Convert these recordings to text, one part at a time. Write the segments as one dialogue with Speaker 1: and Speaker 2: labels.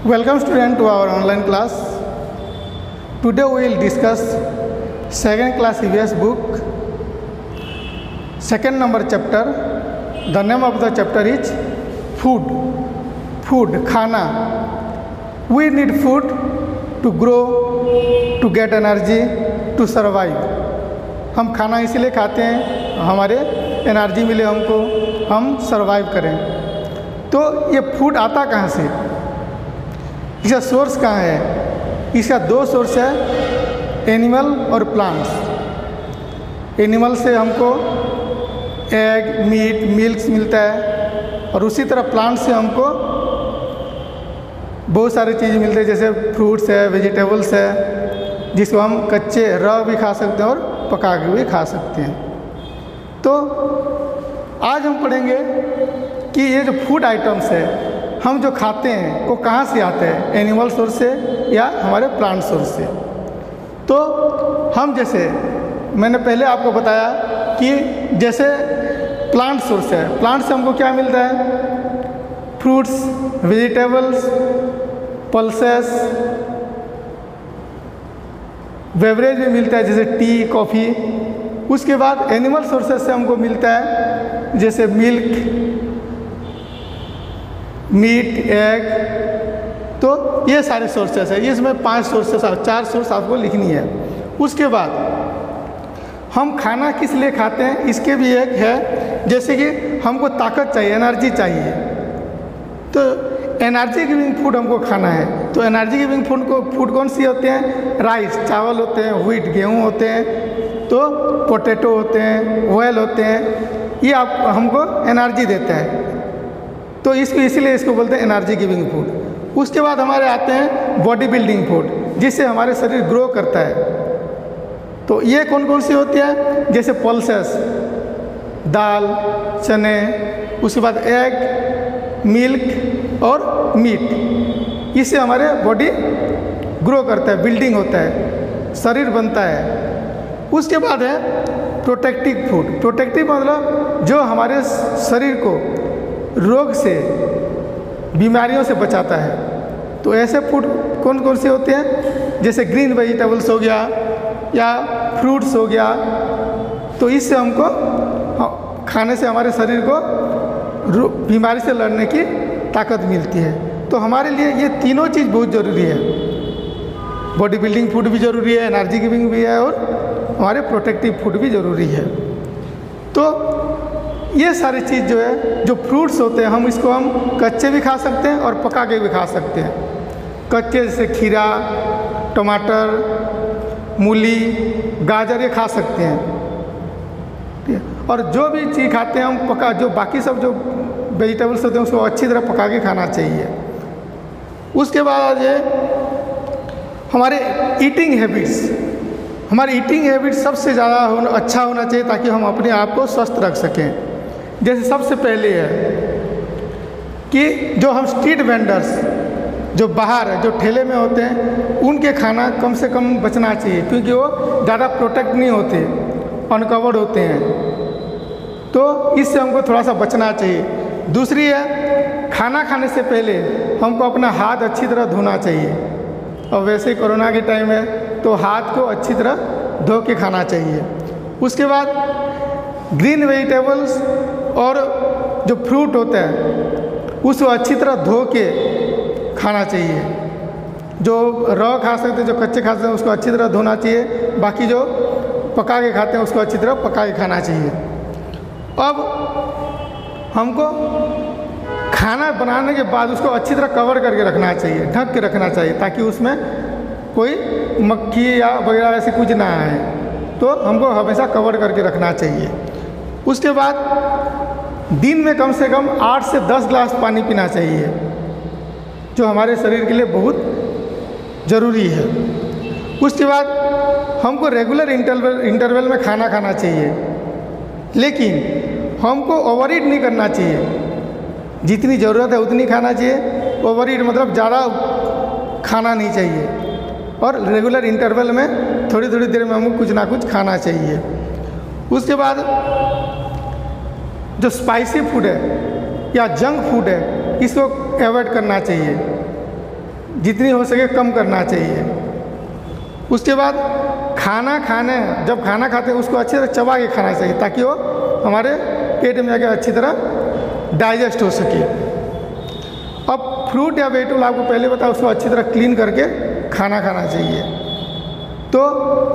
Speaker 1: Welcome student to our online class. Today we will discuss second class EVS book, second number chapter. The name of the chapter is food. Food, खाना. We need food to grow, to get energy, to survive. हम खाना इसीलिए खाते हैं हमारे energy मिले हमको, हम सर्वाइव करें। तो ये फूड आता कहाँ से, इसका सोर्स कहाँ है? इसका दो सोर्स है, एनिमल और प्लांट्स। एनिमल से हमको एग, मीट, मिल्क मिलता है और उसी तरह प्लांट से हमको बहुत सारी चीज़ मिलते हैं, जैसे फ्रूट्स है, वेजिटेबल्स है, जिसको हम कच्चे रॉ भी खा सकते हैं और पका के भी खा सकते हैं। तो आज हम पढ़ेंगे कि ये जो फूड आइटम्स है हम जो खाते हैं वो कहाँ से आते हैं, एनिमल सोर्स से या हमारे प्लांट सोर्स से। तो हम जैसे मैंने पहले आपको बताया कि जैसे प्लांट सोर्स है, प्लांट से हमको क्या मिलता है? फ्रूट्स, वेजिटेबल्स, पल्सेस, बेवरेज भी मिलता है जैसे टी, कॉफ़ी। उसके बाद एनिमल सोर्सेस से हमको मिलता है जैसे मिल्क, मीट, एग। तो ये सारे सोर्सेस है, इसमें 5 सोर्सेस, 4 सोर्स आपको लिखनी है। उसके बाद हम खाना किस लिए खाते हैं इसके भी एक है, जैसे कि हमको ताकत चाहिए, एनर्जी चाहिए। तो एनर्जी गिविंग फूड हमको खाना है। तो एनर्जी गिविंग फूड कौन सी होते हैं? राइस, चावल होते हैं, व्हीट, गेहूँ होते हैं, तो पोटैटो होते हैं, ऑयल होते हैं। ये आप हमको एनर्जी देता है, तो इसीलिए इसको बोलते हैं एनर्जी गिविंग फूड। उसके बाद हमारे आते हैं बॉडी बिल्डिंग फूड, जिससे हमारे शरीर ग्रो करता है। तो ये कौन कौन सी होती है? जैसे पल्सेस, दाल, चने, उसके बाद एग, मिल्क और मीट। इससे हमारे बॉडी ग्रो करता है, बिल्डिंग होता है, शरीर बनता है। उसके बाद है प्रोटेक्टिव फूड। प्रोटेक्टिव मतलब जो हमारे शरीर को रोग से, बीमारियों से बचाता है। तो ऐसे फूड कौन कौन से होते हैं? जैसे ग्रीन वेजिटेबल्स हो गया या फ्रूट्स हो गया। तो इससे हमको खाने से हमारे शरीर को बीमारी से लड़ने की ताकत मिलती है। तो हमारे लिए ये तीनों चीज़ बहुत ज़रूरी है। बॉडी बिल्डिंग फूड भी ज़रूरी है, एनर्जी गिविंग भी है और हमारे प्रोटेक्टिव फूड भी ज़रूरी है। तो ये सारी चीज़ जो है, जो फ्रूट्स होते हैं हम इसको हम कच्चे भी खा सकते हैं और पका के भी खा सकते हैं। कच्चे जैसे खीरा, टमाटर, मूली, गाजर ये खा सकते हैं, ठीक है। और जो भी चीज़ खाते हैं हम पका, जो बाकी सब जो वेजिटेबल्स होते हैं उसको अच्छी तरह पका के खाना चाहिए। उसके बाद ये हमारे ईटिंग हैबिट्स, हमारी ईटिंग हैबिट्स सबसे ज़्यादा अच्छा होना चाहिए ताकि हम अपने आप को स्वस्थ रख सकें। जैसे सबसे पहले है कि जो हम स्ट्रीट वेंडर्स जो बाहर है, जो ठेले में होते हैं, उनके खाना कम से कम बचना चाहिए, क्योंकि वो ज़्यादा प्रोटेक्ट नहीं होते, अनकवर्ड होते हैं। तो इससे हमको थोड़ा सा बचना चाहिए। दूसरी है, खाना खाने से पहले हमको अपना हाथ अच्छी तरह धोना चाहिए। और वैसे ही कोरोना के टाइम है तो हाथ को अच्छी तरह धो के खाना चाहिए। उसके बाद ग्रीन वेजिटेबल्स और जो फ्रूट होता है उसको अच्छी तरह धो के खाना चाहिए। जो रॉ खा सकते हैं, जो कच्चे खा सकते हैं, उसको अच्छी तरह धोना चाहिए। बाकी जो पका के खाते हैं उसको अच्छी तरह पका के खाना चाहिए। अब हमको खाना बनाने के बाद उसको अच्छी तरह कवर करके रखना चाहिए, ढक के रखना चाहिए, ताकि उसमें कोई मक्खी या वगैरह ऐसे कुछ ना आए। तो हमको हमेशा कवर करके रखना चाहिए। उसके बाद दिन में कम से कम 8 से 10 ग्लास पानी पीना चाहिए, जो हमारे शरीर के लिए बहुत ज़रूरी है। उसके बाद हमको रेगुलर इंटरवल में खाना खाना चाहिए, लेकिन हमको ओवर ईट नहीं करना चाहिए। जितनी ज़रूरत है उतनी खाना चाहिए, ओवर ईट मतलब ज़्यादा खाना नहीं चाहिए। और रेगुलर इंटरवल में थोड़ी थोड़ी देर में हमको कुछ ना कुछ खाना चाहिए। उसके बाद जो स्पाइसी फूड है या जंक फूड है इसको अवॉइड करना चाहिए। जितनी हो सके कम करना चाहिए। उसके बाद जब खाना खाते हैं उसको अच्छी तरह चबा के खाना चाहिए ताकि वो हमारे पेट में जाकर अच्छी तरह डाइजेस्ट हो सके। अब फ्रूट या वेजिटेबल आपको पहले बताया उसको अच्छी तरह क्लीन करके खाना खाना चाहिए। तो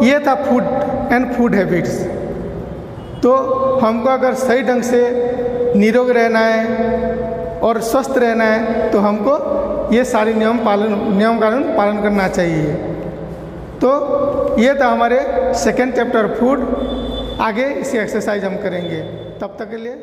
Speaker 1: ये था फूड एंड फूड हैबिट्स। तो हमको अगर सही ढंग से निरोग रहना है और स्वस्थ रहना है तो हमको ये सारे नियम कानून पालन करना चाहिए। तो ये था हमारे सेकेंड चैप्टर फूड। आगे इसकी एक्सरसाइज हम करेंगे। तब तक के लिए